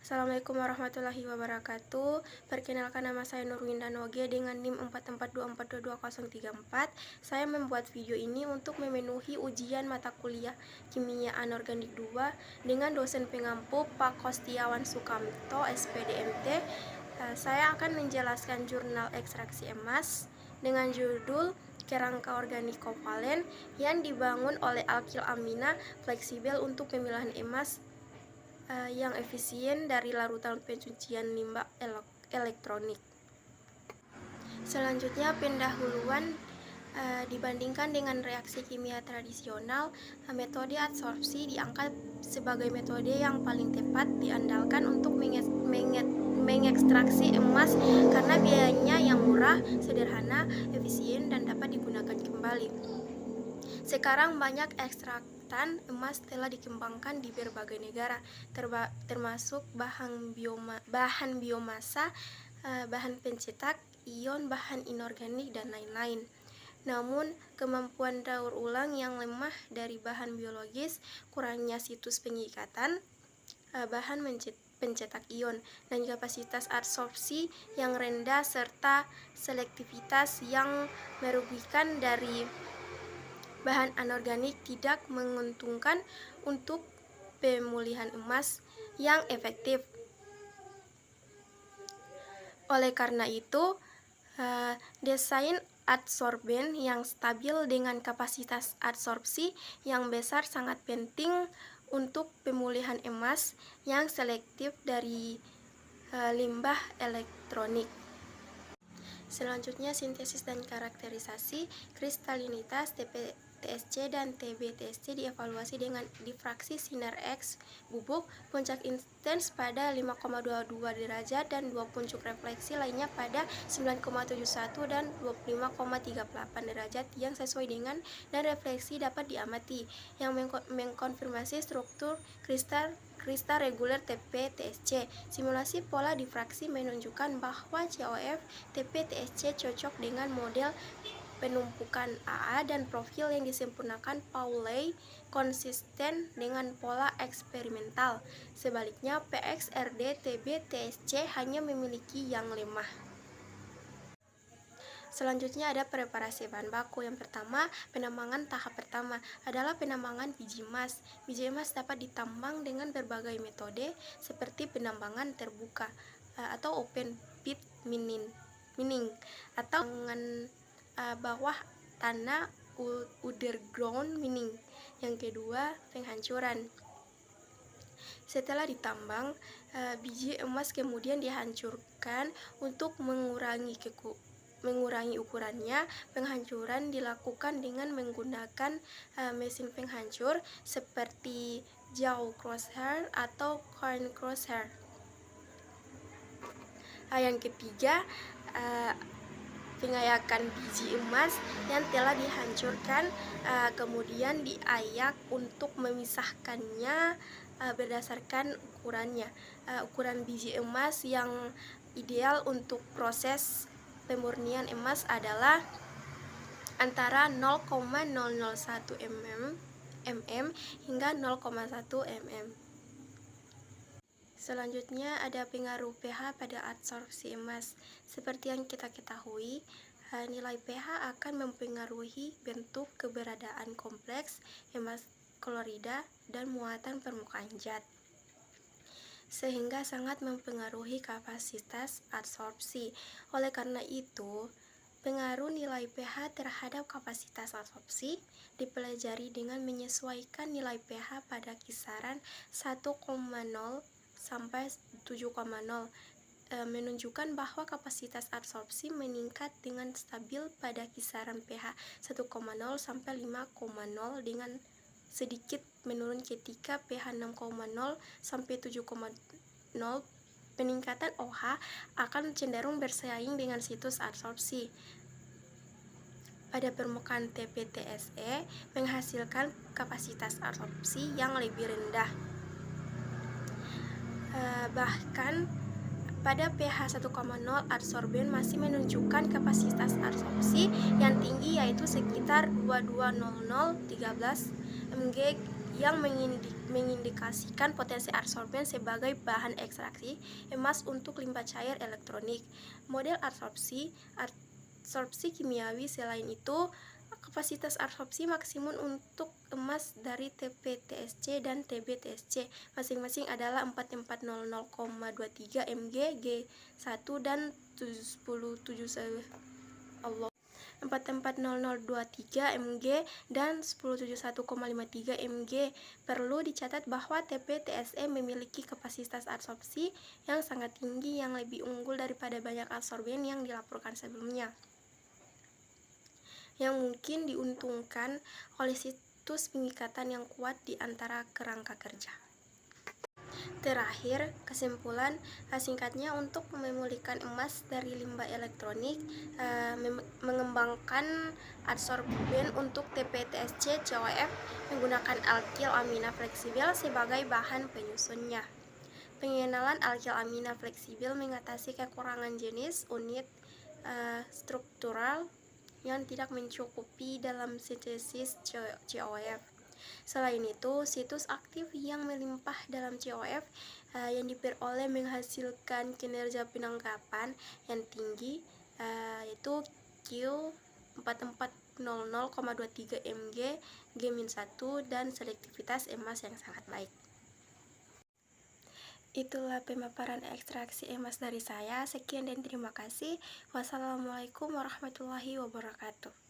Assalamualaikum warahmatullahi wabarakatuh. Perkenalkan, nama saya Nurwinda Noge dengan NIM 442422034. Saya membuat video ini untuk memenuhi ujian mata kuliah Kimia Anorganik 2 dengan dosen pengampu Pak Kostiawan Sukamto, SPDMT. Saya akan menjelaskan jurnal ekstraksi emas dengan judul kerangka organik kovalen yang dibangun oleh alkil amina fleksibel untuk pemilahan emas yang efisien dari larutan pencucian limbah elektronik. Selanjutnya, pendahuluan dibandingkan dengan reaksi kimia tradisional, metode adsorpsi diangkat sebagai metode yang paling tepat diandalkan untuk mengekstraksi emas karena biayanya yang murah, sederhana, efisien, dan dapat digunakan kembali. Sekarang banyak ekstraktan emas telah dikembangkan di berbagai negara, termasuk bahan biomasa, bahan pencetak, ion, bahan inorganik, dan lain-lain. Namun, kemampuan daur ulang yang lemah dari bahan biologis, kurangnya situs pengikatan bahan pencetak ion, dan kapasitas adsorpsi yang rendah serta selektivitas yang merugikan dari bahan anorganik tidak menguntungkan untuk pemulihan emas yang efektif. Oleh karena itu, desain adsorben yang stabil dengan kapasitas adsorpsi yang besar sangat penting untuk pemulihan emas yang selektif dari limbah elektronik. Selanjutnya, sintesis dan karakterisasi kristalinitas TPTSC dan TBTSC dievaluasi dengan difraksi sinar X bubuk, puncak intens pada 5,22 derajat dan dua puncak refleksi lainnya pada 9,71 dan 25,38 derajat yang sesuai dengan dan refleksi dapat diamati, yang mengkonfirmasi struktur kristal reguler TPTSC. Simulasi pola difraksi menunjukkan bahwa COF TPTSC cocok dengan model penumpukan AA dan profil yang disempurnakan Pauli konsisten dengan pola eksperimental. Sebaliknya, PXRD TBTSC hanya memiliki yang lemah. Selanjutnya ada preparasi bahan baku. Yang pertama, penambangan tahap pertama adalah penambangan biji emas. Biji emas dapat ditambang dengan berbagai metode seperti penambangan terbuka atau open pit mining atau penambangan bawah tanah underground mining. Yang kedua, penghancuran. Setelah ditambang, biji emas kemudian dihancurkan untuk mengurangi ukurannya. Penghancuran dilakukan dengan menggunakan mesin penghancur seperti jaw crosshair atau coin crosshair. Yang ketiga, pengayakan biji emas yang telah dihancurkan kemudian diayak untuk memisahkannya berdasarkan ukurannya. Ukuran biji emas yang ideal untuk proses pemurnian emas adalah antara 0,001 mm hingga 0,1 mm. Selanjutnya ada pengaruh pH pada adsorpsi emas. Seperti yang kita ketahui, nilai pH akan mempengaruhi bentuk keberadaan kompleks emas klorida dan muatan permukaan zat, sehingga sangat mempengaruhi kapasitas adsorpsi. Oleh karena itu, pengaruh nilai pH terhadap kapasitas adsorpsi dipelajari dengan menyesuaikan nilai pH pada kisaran 1,0 sampai 7,0, menunjukkan bahwa kapasitas adsorpsi meningkat dengan stabil pada kisaran pH 1,0 sampai 5,0 dengan sedikit menurun ketika pH 6,0 sampai 7,0. Peningkatan OH akan cenderung bersaing dengan situs adsorpsi pada permukaan TPTSE menghasilkan kapasitas adsorpsi yang lebih rendah. Bahkan pada pH 1,0 adsorben masih menunjukkan kapasitas adsorpsi yang tinggi, yaitu sekitar 220013 mg, yang mengindikasikan potensi adsorben sebagai bahan ekstraksi emas untuk limbah cair elektronik. Model absorpsi kimiawi. Selain itu, kapasitas absorpsi maksimum untuk emas dari TP-TSC dan TB-TSC masing-masing adalah 4400,23 mg G1 dan 440023 mg dan 1071,53 mg. Perlu dicatat bahwa TP-TSE memiliki kapasitas absorpsi yang sangat tinggi yang lebih unggul daripada banyak adsorben yang dilaporkan sebelumnya, yang mungkin diuntungkan oleh situs pengikatan yang kuat di antara kerangka kerja. Terakhir, kesimpulan singkatnya untuk memulihkan emas dari limbah elektronik, mengembangkan adsorben untuk TP-TSC COF menggunakan alkyl amina fleksibel sebagai bahan penyusunnya. Pengenalan alkyl amina fleksibel mengatasi kekurangan jenis unit struktural yang tidak mencukupi dalam sintesis COF. Selain itu, situs aktif yang melimpah dalam COF yang diperoleh menghasilkan kinerja penangkapan yang tinggi, yaitu Q 4400,23 mg G-1 dan selektivitas emas yang sangat baik. Itulah pemaparan ekstraksi emas dari saya. Sekian dan terima kasih. Wassalamualaikum warahmatullahi wabarakatuh.